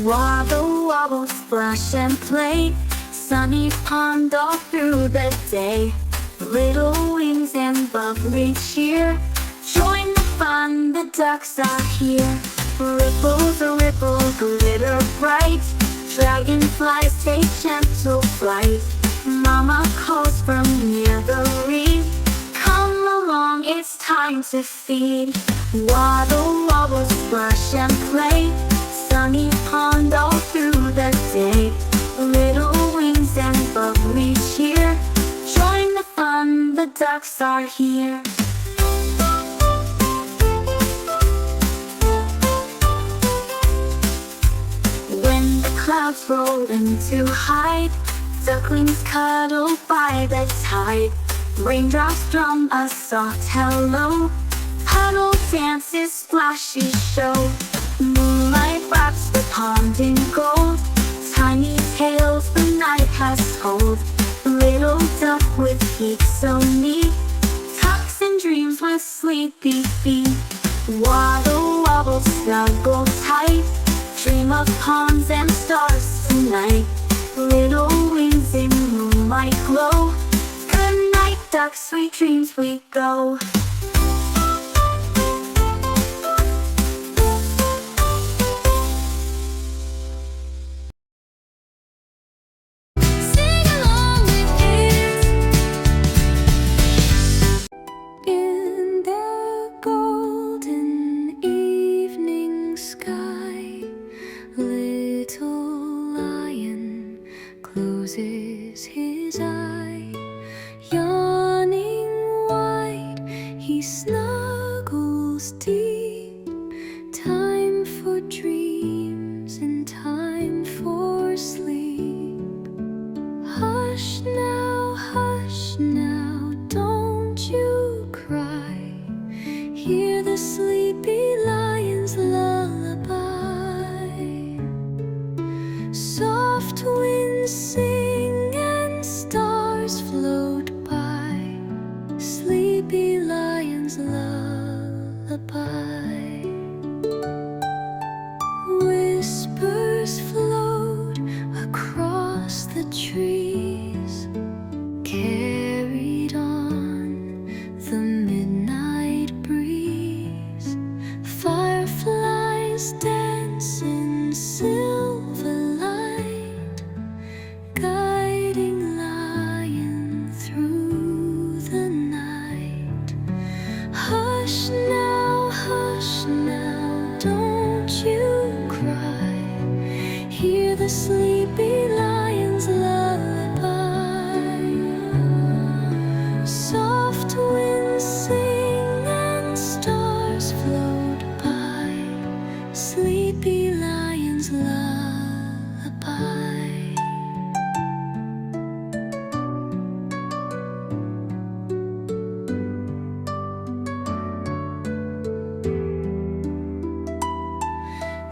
Waddle, wobble, splash and play, sunny pond all through the day. Little wings and bubbly cheer, join the fun, the ducks are here. Ripples, a ripple, glitter bright, dragonflies take gentle flight. Mama calls from near the reef, come along, it's time to feed. Waddle, wobble, splash and play, sunny pond all through the day. Little wings and bubbly cheer, join the fun, the ducks are here. When the clouds roll in to hide, ducklings cuddle by the tide. Raindrops drum a soft hello, puddle dances, splashes show. Moonlight wraps the pond in gold, tiny tales the night has told. Little duck with beaks so neat, tucks and dreams with sleepy feet. Waddle, wobble, snuggle tight, dream of ponds and stars tonight. Little wings in moonlight glow, good night duck, sweet dreams we go. Closes his eye, yawning wide, he snuggles deep. Time for dreams and time for sleep. Hush now, don't you cry. Hear the sleepy lion's lullaby. Soft winds sing and stars float by, sleepy lion's lullaby. Whispers float across the trees, carried on the midnight breeze. Fireflies dance in silver light, guiding lion through the night. Hush now, don't you cry. Hear the sleepy lion's lullaby. Soft winds sing and stars float by, sleepy lion's lullaby.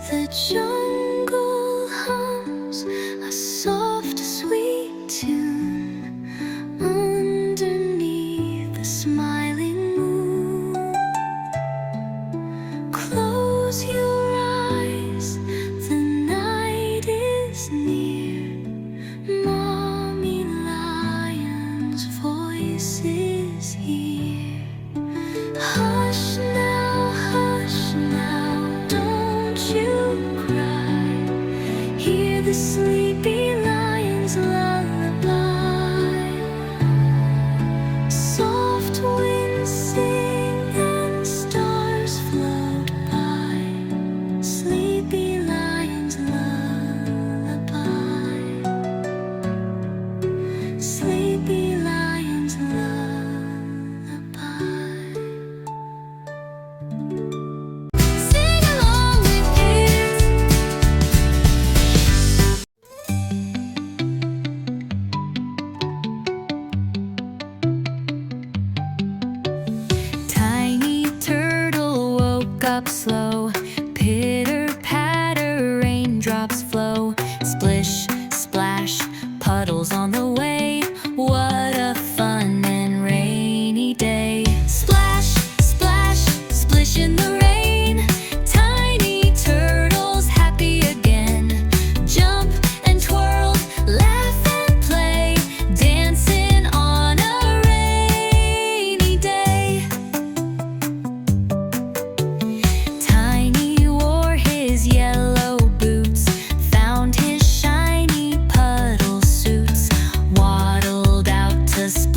The jungle hums a soft, sweet tune underneath the smiling moon. Close your eyes, the night is near. Mommy lion's voice is here. Hush now, don't you cry.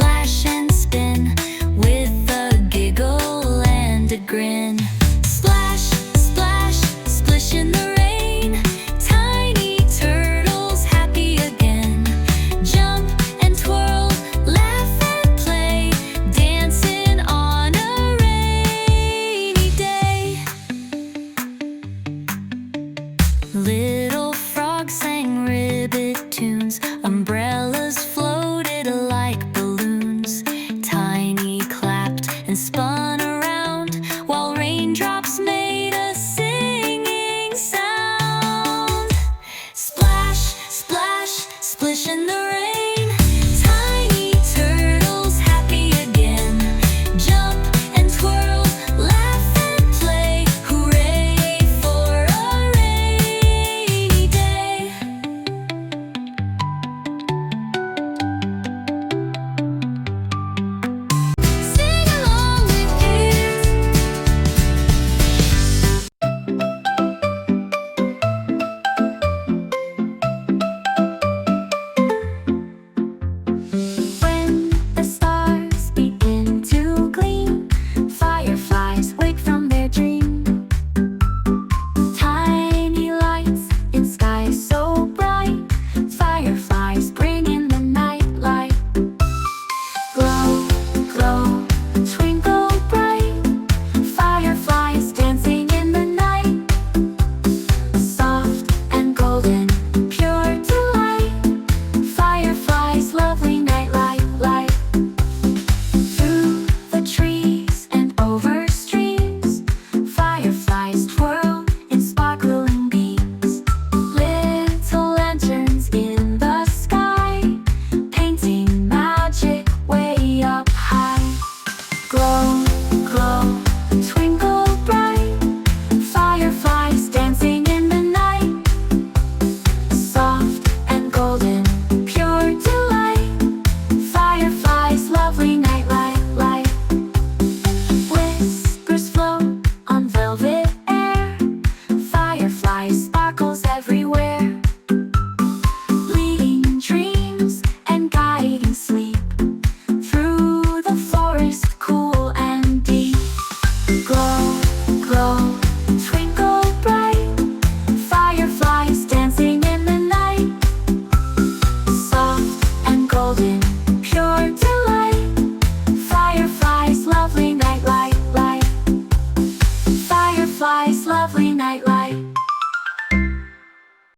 splash